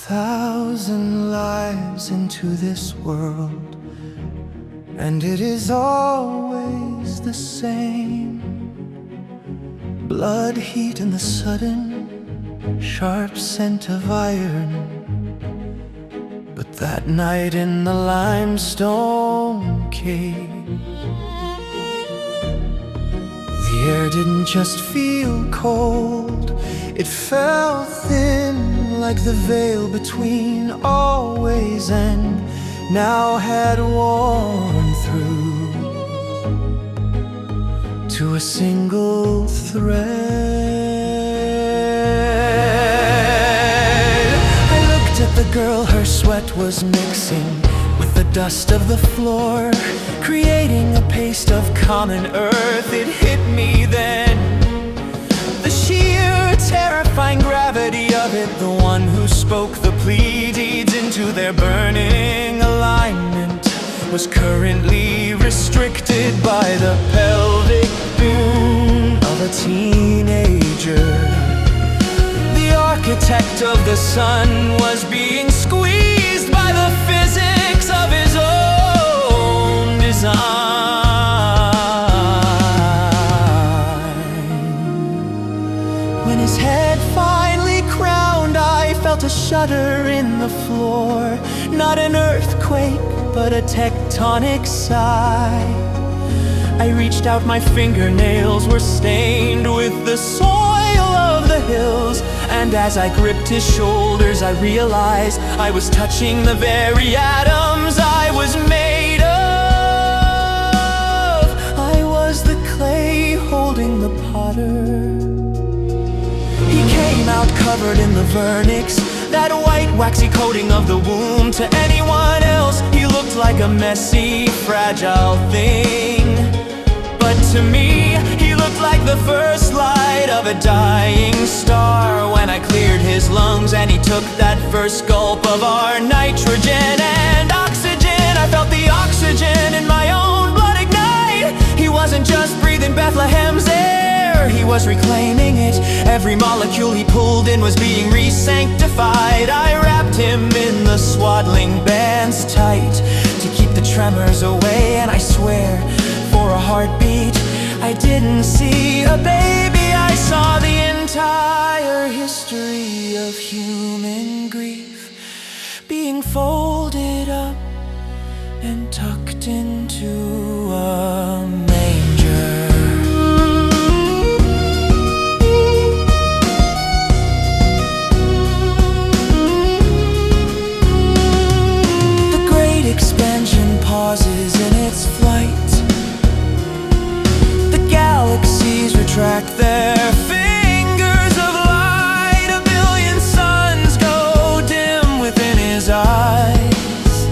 1,000 lives into this world, and it is always the same. Blood heat and the sudden sharp scent of iron. But that night in the limestone cave, the air didn't just feel cold, it felt thin, like the veil between always and now had worn through to a single thread. I looked at the girl, her sweat was mixing with the dust of the floor, creating a paste of common earth. It hit me then, the sheer terrifying gravity of it. The one who spoke the Pleiades into their burning alignment was currently restricted by the pelvic boom of a teenager. The architect of the sun was being squeezed by the physics of his own design. When his head finally crowned, I felt a shudder in the floor. Not an earthquake, but a tectonic sigh. I reached out, my fingernails were stained with the soil of the hills, and as I gripped his shoulders, I realized I was touching the very atoms I was made of. I was the clay holding the potter. He came out covered in the vernix, that white waxy coating of the womb. To anyone else, he looked like a messy, fragile thing, but to me, he looked like the first light of a dying star. When I cleared his lungs and he took that first gulp of our nitrogen and oxygen, I felt the oxygen in my own blood ignite. He wasn't just breathing Bethlehem's air, he was reclaiming it. Every molecule he pulled in was being re-sanctified. I wrapped him in the swaddling bands tight to keep the tremors away, and I swear, for a heartbeat, I didn't see a baby, I saw the entire history of human grief being folded up and tucked into a manger. The great expansion pauses in its flight. Galaxies retract their fingers of light. A billion suns go dim within his eyes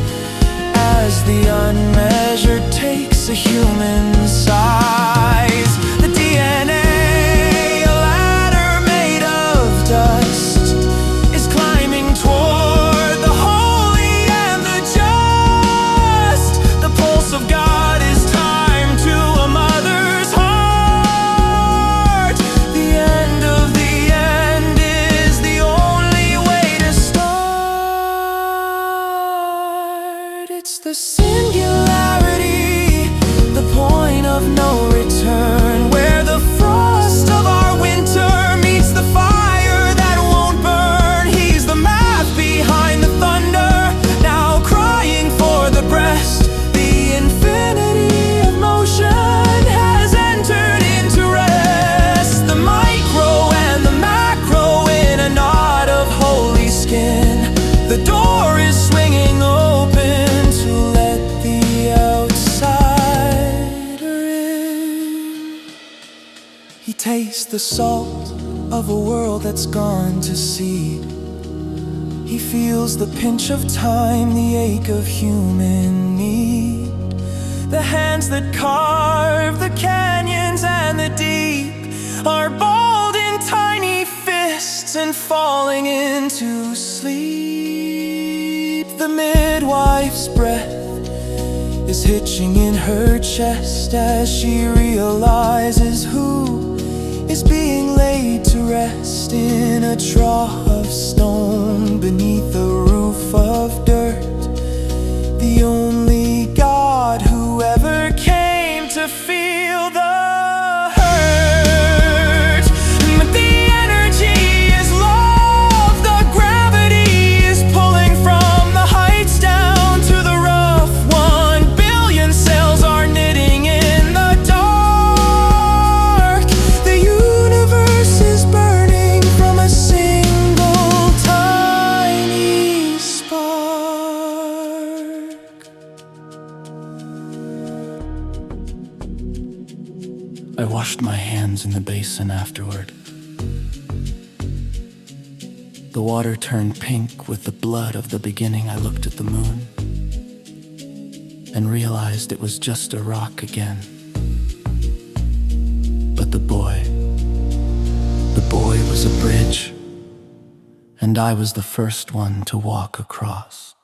as the unmeasured takes a human size. The DNA, a ladder made of dust, is climbing toward the holy and the just. The pulse of God is timed to a mother's heart. The singularity, the point of no return, where the frost of our winter meets the fire that won't burn. He's the math behind the thunder, now crying for the breast. The infinity of motion has entered into rest. The micro and the macro in a knot of holy skin. The door is swinging open, taste the salt of a world that's gone to seed. He feels the pinch of time, the ache of human need. The hands that carve the canyons and the deep are balled in tiny fists and falling into sleep. The midwife's breath is hitching in her chest as she realizes who is being laid to rest in a trough of stone beneath a roof of dirt. The only God who ever came to feel the hurt. But the energy is love, the gravity is pulling from the heights down to the rough. 1 billion cells are knitting in the dark. The universe is burning from a single tiny spark. I washed my hands in the basin afterward. The water turned pink with the blood of the beginning. I looked at the moon and realized it was just a rock again. But the boy was a bridge, and I was the first one to walk across.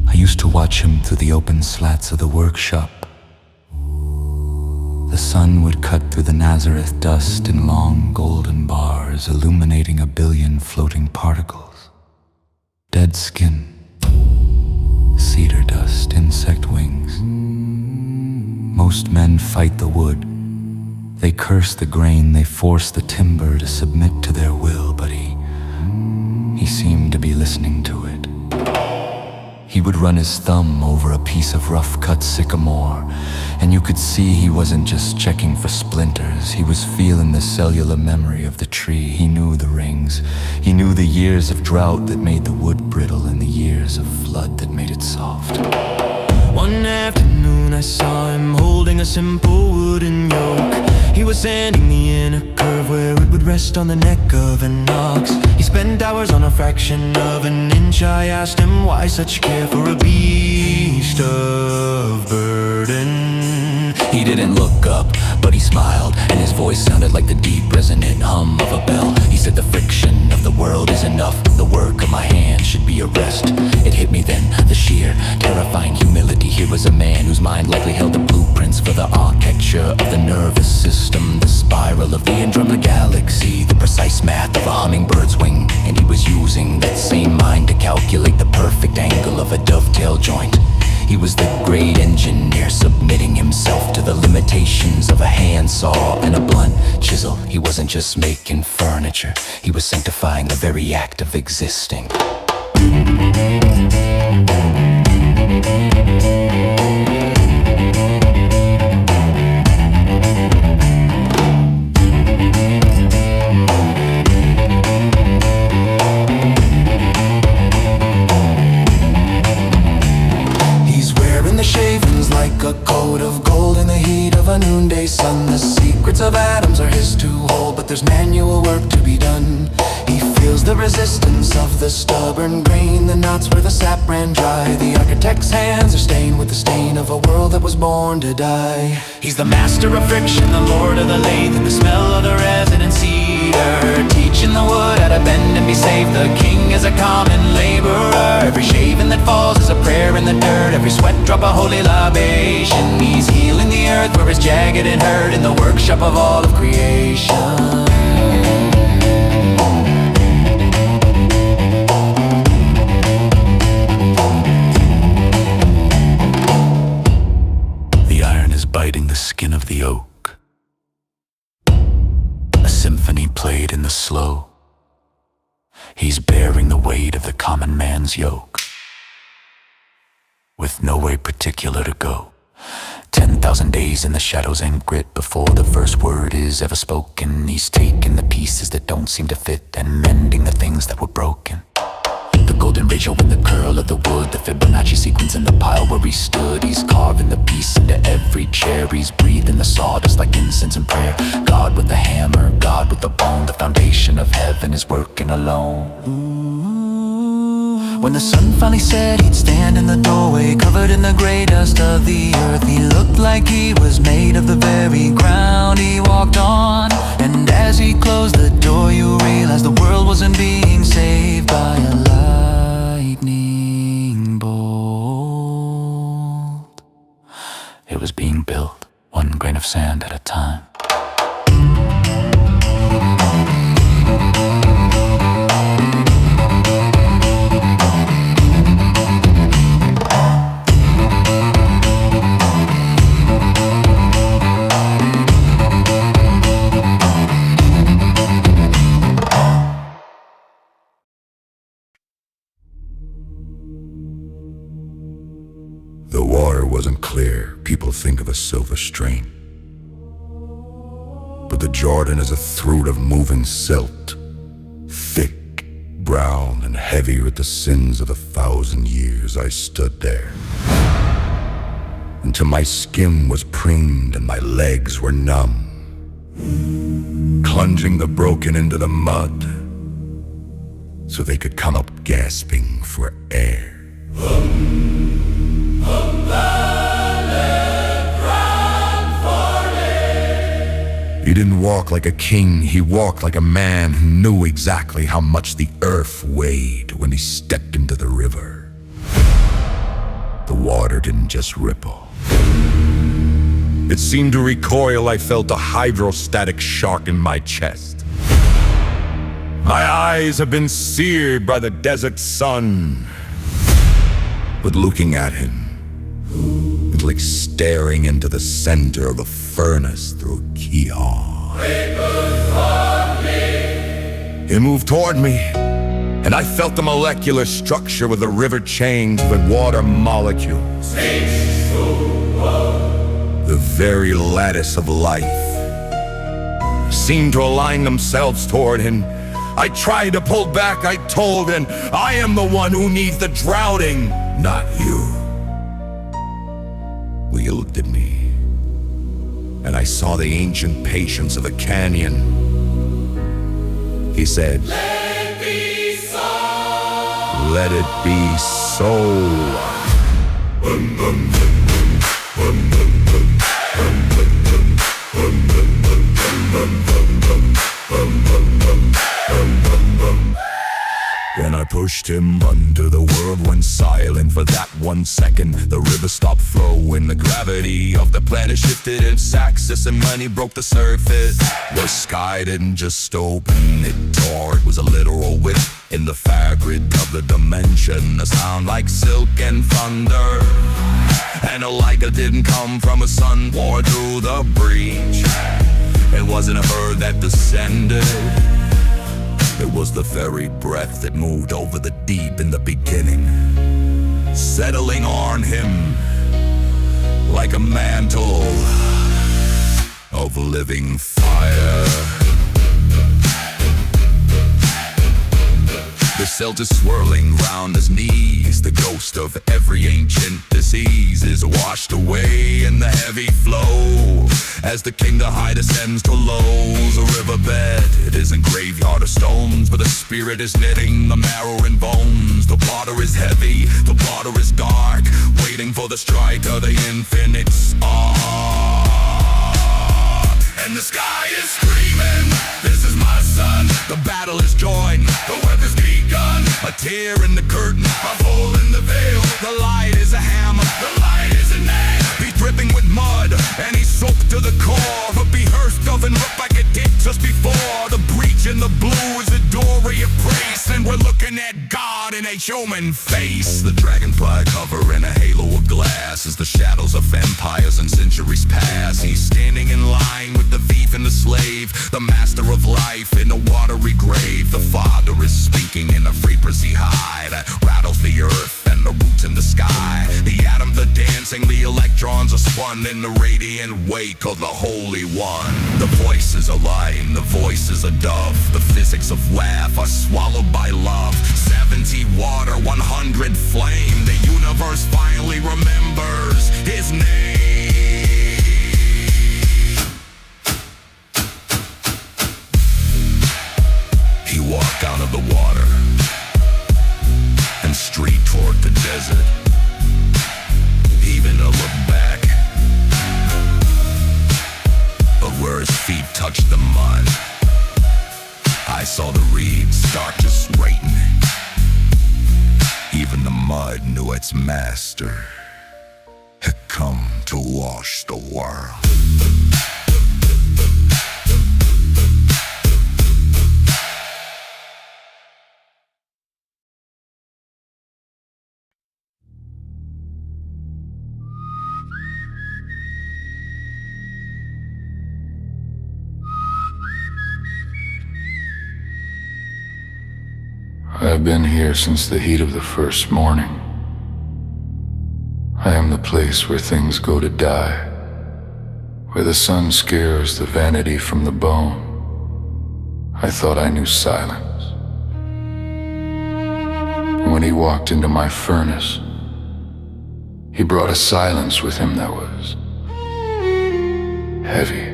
I used to watch him through the open slats of the workshop. The sun would cut through the Nazareth dust in long golden bars, illuminating a billion floating particles. Dead skin, cedar dust, insect wings. Most men fight the wood. They curse the grain, they force the timber to submit to their will, but he seemed to be listening to it. He would run his thumb over a piece of rough-cut sycamore, and you could see he wasn't just checking for splinters. He was feeling the cellular memory of the tree. He knew the rings. He knew the years of drought that made the wood brittle and the years of flood that made it soft. One afternoon I saw him holding a simple wooden yoke. He was sanding the inner curve where it would rest on the neck of an ox. He spent hours on a fraction of an inch. I asked him why such care for a beast of burden. He didn't look up, but he smiled, and his voice sounded like the deep resonant hum of a bell. He said the friction of the world is enough. The work of my hands should be a rest. It hit me then, the sheer, terrifying humility. Here was a man whose mind likely held the blueprints for the architecture of the nervous system, the spiral of the Andromeda galaxy, the precise math of a hummingbird's wing. And he was using that same mind to calculate the perfect angle of a dovetail joint. He was the great engineer, submitting himself to the limitations of a handsaw and a blunt chisel. He wasn't just making furniture, he was sanctifying the very act of existing. Like a coat of gold in the heat of a noonday sun. The secrets of atoms are his to hold, but there's manual work to be done. He feels the resistance of the stubborn grain, the knots where the sap ran dry. The architect's hands are stained with the stain of a world that was born to die. He's the master of friction, the lord of the lathe, and the smell of the resin and cedar. Teaching the wood how to bend and be safe. The king is a common laborer. Every shaving that falls is a prayer in the dirt. Every sweat drop a holy libation. He's healing the earth where it's jagged and hurt, in the workshop of all of creation. Biting the skin of the oak. A symphony played in the slow. He's bearing the weight of the common man's yoke, with no way particular to go. 10,000 days in the shadows and grit before the first word is ever spoken. He's taking the pieces that don't seem to fit and mending the things that were broken. The golden golden ratio in the curl of the wood, the Fibonacci sequence in the pile where he stood. He's carving the piece into every chair. He's breathing the sawdust like incense and prayer. God with the hammer, God with the bone. The foundation of heaven is working alone. When the sun finally set, he'd stand in the doorway, covered in the gray dust of the earth. He looked like he was made of the very ground he walked on. And as he closed the door, you realized the world wasn't being saved by a lightning bolt. It was being built, one grain of sand at a time. The water wasn't clear. People think of a silver stream, but the Jordan is a throat of moving silt, thick, brown, and heavy with the sins of 1,000 years. I stood there until my skin was preened and my legs were numb, plunging the broken into the mud so they could come up gasping for air. He didn't walk like a king, he walked like a man who knew exactly how much the earth weighed when he stepped into the river. The water didn't just ripple. It seemed to recoil. I felt a hydrostatic shock in my chest. My eyes have been seared by the desert sun. But looking at him, it was like staring into the center of a furnace through a keyhole. He moved toward me, and I felt the molecular structure of the river change with water molecules. The very lattice of life seemed to align themselves toward him. I tried to pull back. I told him, I am the one who needs the drowning, not you. He looked at me, and I saw the ancient patience of a canyon. He said, "Let it be so. Let it be so." When I pushed him under, the world went silent for that 1 second. The river stopped flowing, the gravity of the planet shifted its axis, and when he broke the surface, the sky didn't just open, it tore. It was a literal whip in the fabric of the dimension, a sound like silk and thunder. And a light that didn't come from a sun poured through the breach. It wasn't a bird that descended, it was the very breath that moved over the deep in the beginning, settling on him like a mantle of living fire. The silt is swirling round his knees. The ghost of every ancient disease is washed away in the heavy flow as the king to high descends to lows. A riverbed, it isn't graveyard of stones, but the spirit is knitting the marrow and bones. The water is heavy, the water is dark, waiting for the strike of the infinite spark. And the sky is screaming, this is my son. The battle is joined, the work is begun. A tear in the curtain, a hole in the veil. The light is a hammer, the light is a nail. He's dripping with mud, and he's soaked to the core. But be hearse doesn't look like it did just before. The breach in the blue is a doorway of praise, and we're looking at God in a human face. The dragonfly cover in a halo of glass as the shadows of empires and centuries pass. He's standing in line with the thief and the slave, the master of life in a watery grave. The Father is speaking in a frequency high that rattles the earth and the roots in the sky. The atoms are dancing, the electrons are spun in the radiant lay in wake of the Holy One. The voice is a lion, the voice is a dove. The physics of laugh are swallowed by love. 70 water, 100 flame. The universe finally remembers his name. He walked out of the water and straight toward the desert. Even to look back, but where his feet touched the mud, I saw the reeds start to straighten. Even the mud knew its master had come to wash the world. I've been here since the heat of the first morning. I am the place where things go to die, where the sun scares the vanity from the bone. I thought I knew silence. When he walked into my furnace, he brought a silence with him that was heavy.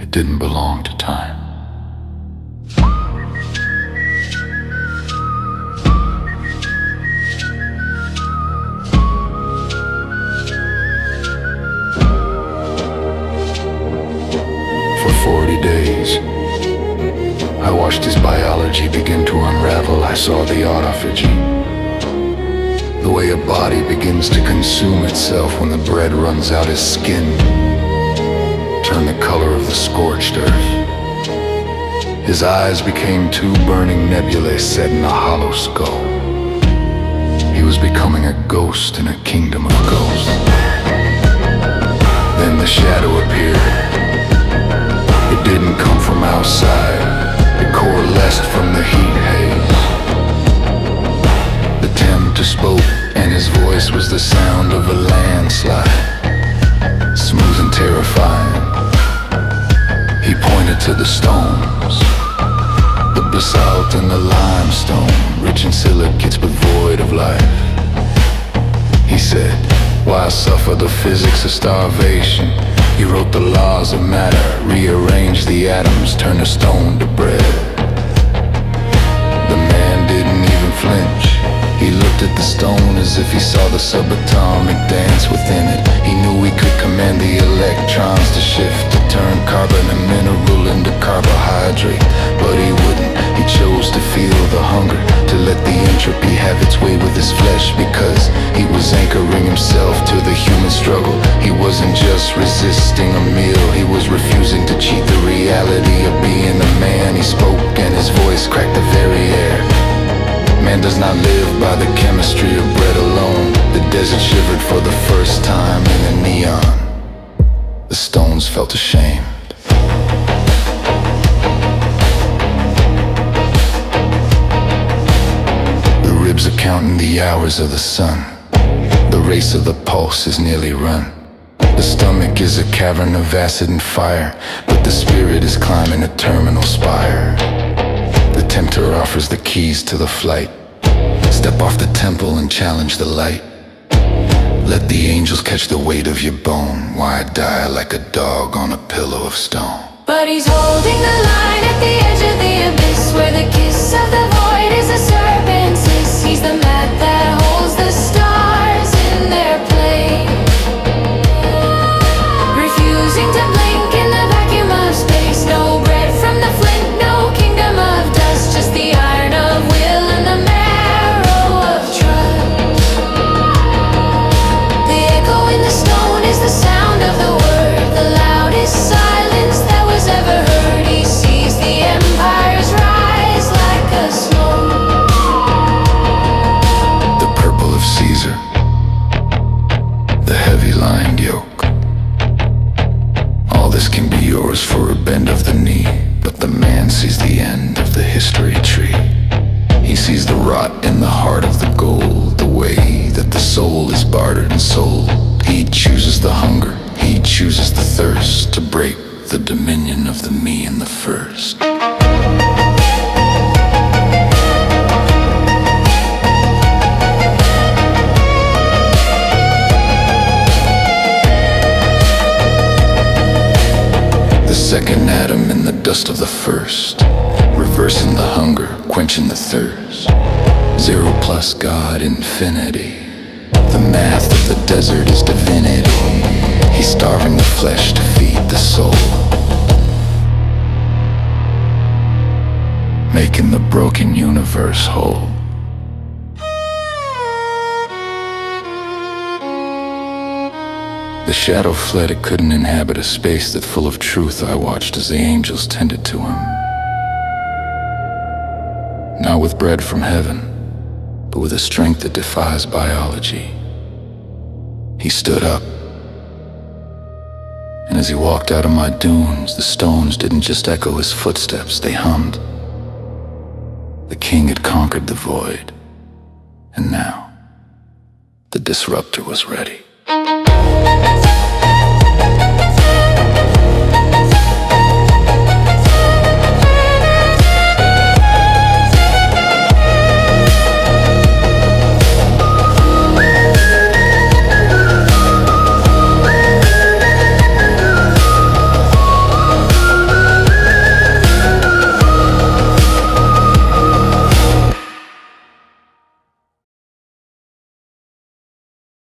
It didn't belong to time. For 40 days, I watched his biology begin to unravel. I saw the autophagy, the way a body begins to consume itself when the bread runs out his skin, turn the color of the scorched earth. His eyes became two burning nebulae set in a hollow skull. He was becoming a ghost in a kingdom of ghosts. Then the shadow appeared. It didn't come from outside, it coalesced from the heat haze. The tempter spoke, and his voice was the sound of a landslide, smooth and terrifying. He pointed to the stones, the basalt and the limestone, rich in silicates but void of life. He said, why suffer the physics of starvation? He wrote the laws of matter, rearranged the atoms, turned a stone to bread. The man didn't even flinch. He looked at the stone as if he saw the subatomic dance within it. He knew he could command the electrons to shift, to turn carbon and mineral into carbohydrate. But he wouldn't, he chose to feel the hunger, to let the entropy have its way with his flesh, because he was anchoring himself to the human struggle. He wasn't just resisting a meal, he was refusing to cheat the reality of being a man. He spoke and his voice cracked the very air. Man does not live by the chemistry of bread alone. The desert shivered for the first time in the neon. The stones felt ashamed. The ribs are counting the hours of the sun. The race of the pulse is nearly run. The stomach is a cavern of acid and fire, but the spirit is climbing a terminal spire. The tempter offers the keys to the flight. Step off the temple and challenge the light. Let the angels catch the weight of your bone. Why die like a dog on a pillow of stone? But he's holding the line at the edge of the abyss, where the kiss of the void is a serpent's hiss. He's the mat that holds the stars in their place, refusing to blink in the vacuum of space. No bread from the flint, no kingdom of dust, just the iron of will and the marrow of trust. The echo in the stone is the sound of the word, the loudest silence that was ever heard. He sees the empires rise like a smoke. The purple of Caesar, the heavy lined yoke. All this can be yours for a bend of the knee, but the man sees the end of the history tree. He sees the rot in the heart of the gold, the way that the soul is bartered and sold. He chooses the hunger, he chooses the thirst to break the dominion of the me and the first. The second atom in the dust of the first, reversing the hunger, quenching the thirst. Zero plus God, infinity. The math of the desert is divinity. He's starving the flesh to feed the soul, making the broken universe whole. The shadow fled, it couldn't inhabit a space that full of truth. I watched as the angels tended to him, not with bread from heaven, but with a strength that defies biology. He stood up, and as he walked out of my dunes, the stones didn't just echo his footsteps, they hummed. The king had conquered the void, and now the disruptor was ready.